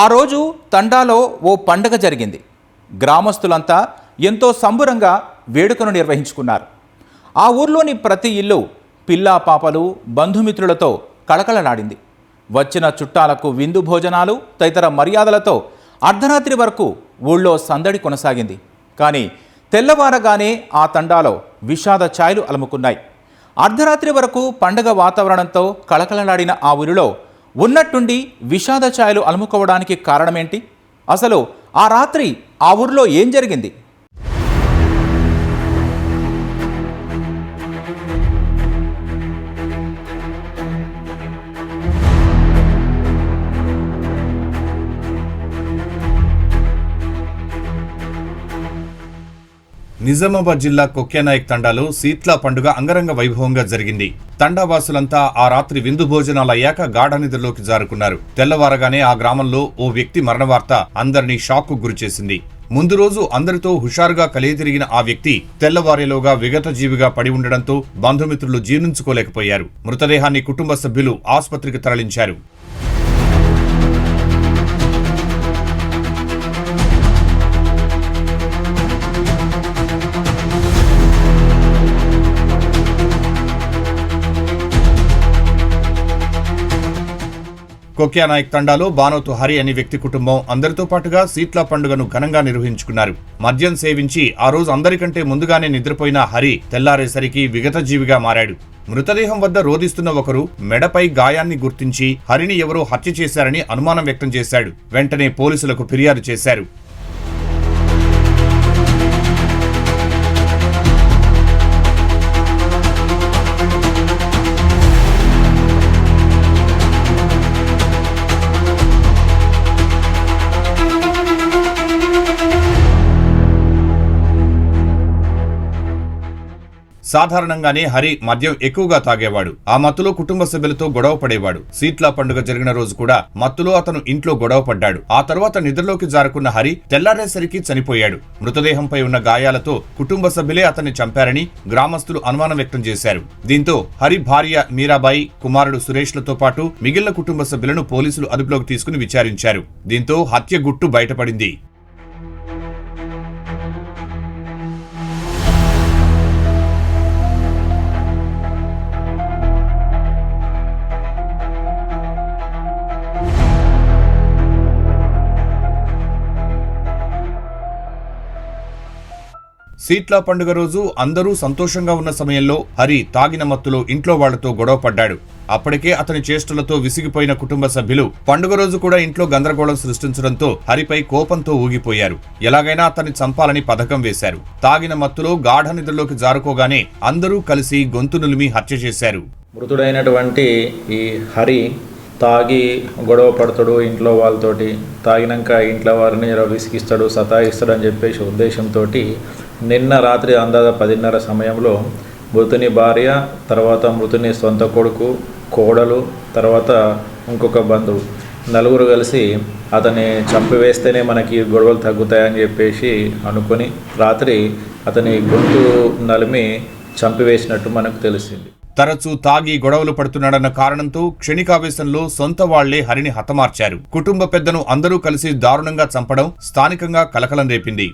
ఆ రోజు తండాలో ఓ పండగ జరిగింది. గ్రామస్తులంతా ఎంతో సంబురంగా వేడుకను నిర్వహించుకున్నారు. ఆ ఊర్లోని ప్రతి ఇల్లు పిల్లా పాపలు బంధుమిత్రులతో కళకళలాడింది. వచ్చిన చుట్టాలకు విందు భోజనాలు తదితర మర్యాదలతో అర్ధరాత్రి వరకు ఊళ్ళో సందడి కొనసాగింది. కానీ తెల్లవారగానే ఆ తండాలో విషాద ఛాయలు అలుముకున్నాయి. అర్ధరాత్రి వరకు పండగ వాతావరణంతో కళకళలాడిన ఆ ఊరిలో ఉన్నట్టుండి విషాద ఛాయలు అలుముకోవడానికి కారణమేంటి? అసలు ఆ రాత్రి ఆ ఊరిలో ఏం జరిగింది? నిజామాబాద్ జిల్లా కొక్యానాయక్ తండాలో శీత్లా పండుగ అంగరంగ వైభవంగా జరిగింది. తండావాసులంతా ఆ రాత్రి విందు భోజనాలయ్యాక గాఢ నిద్రలోకి జారుకున్నారు. తెల్లవారగానే ఆ గ్రామంలో ఓ వ్యక్తి మరణ వార్త అందరినీ షాక్కు గురిచేసింది. ముందు రోజు అందరితో హుషారుగా కలియతిరిగిన ఆ వ్యక్తి తెల్లవారేలోగా విగతజీవిగా పడి ఉండడంతో బంధుమిత్రులు జీర్ణించుకోలేకపోయారు. మృతదేహాన్ని కుటుంబ సభ్యులు ఆసుపత్రికి తరలించారు. కొక్యానాయక్ తండాలో బానోతు హరి అనే వ్యక్తి కుటుంబం అందరితో పాటుగా శీత్లా పండుగను ఘనంగా నిర్వహించుకున్నారు. మద్యం సేవించి ఆ రోజు అందరికంటే ముందుగానే నిద్రపోయిన హరి తెల్లారేసరికి విగతజీవిగా మారాడు. మృతదేహం వద్ద రోదిస్తున్న ఒకరు మెడపై గాయాన్ని గుర్తించి హరిని ఎవరో హత్య చేశారని అనుమానం వ్యక్తం చేశాడు. వెంటనే పోలీసులకు ఫిర్యాదు చేశారు. సాధారణంగానే హరి మద్యం ఎక్కువగా తాగేవాడు. ఆ మత్తులో కుటుంబ సభ్యులతో గొడవ పడేవాడు. శీత్లా పండుగ జరిగిన రోజు కూడా మత్తులో అతను ఇంట్లో గొడవ పడ్డాడు. ఆ తర్వాత నిద్రలోకి జారుకున్న హరి తెల్లారేసరికి చనిపోయాడు. మృతదేహంపై ఉన్న గాయాలతో కుటుంబ సభ్యులే అతన్ని చంపారని గ్రామస్తులు అనుమానం వ్యక్తం చేశారు. దీంతో హరి భార్య మీరాబాయి, కుమారుడు సురేష్లతో పాటు మిగిలిన కుటుంబ సభ్యులను పోలీసులు అదుపులోకి తీసుకుని విచారించారు. దీంతో హత్య గుట్టు బయటపడింది. శీత్లా పండుగ రోజు అందరూ సంతోషంగా ఉన్న సమయంలో హరి తాగిన మత్తులో ఇంట్లో వాళ్లతో గొడవ పడ్డాడు. అప్పటికే అతని చేష్టలతో విసిగిపోయిన కుటుంబ సభ్యులు పండుగ రోజు కూడా ఇంట్లో గందరగోళం సృష్టించడంతో హరిపై కోపంతో ఊగిపోయారు. ఎలాగైనా అతన్ని చంపాలని పథకం వేశారు. తాగిన మత్తులో గాఢ నిద్రలోకి జారుకోగానే అందరూ కలిసి గొంతు నులిమి హత్య చేశారు. మృతుడైనటువంటి ఈ హరి తాగి గొడవ పడతాడు ఇంట్లో వాళ్ళతోటి. తాగినాక ఇంట్లో వారిని విసిగిస్తాడు, సతాయిస్తాడు అని చెప్పేసి ఉద్దేశంతో నిన్న రాత్రి అందాజ 10:30 సమయంలో మృతుని భార్య, తర్వాత మృతుని సొంత కొడుకు, కోడలు, తర్వాత ఇంకొక బంధువు నలుగురు కలిసి అతన్ని చంపివేస్తేనే మనకి గొడవలు తగ్గుతాయని చెప్పేసి అనుకొని రాత్రి అతని గొంతు నలిమి చంపివేసినట్టు మనకు తెలిసింది. తరచూ తాగి గొడవలు పడుతున్నాడన్న కారణంతో క్షణికావేశంలో సొంత వాళ్లే హరిని హతమార్చారు. కుటుంబ పెద్దను అందరూ కలిసి దారుణంగా చంపడం స్థానికంగా కలకలం రేపింది.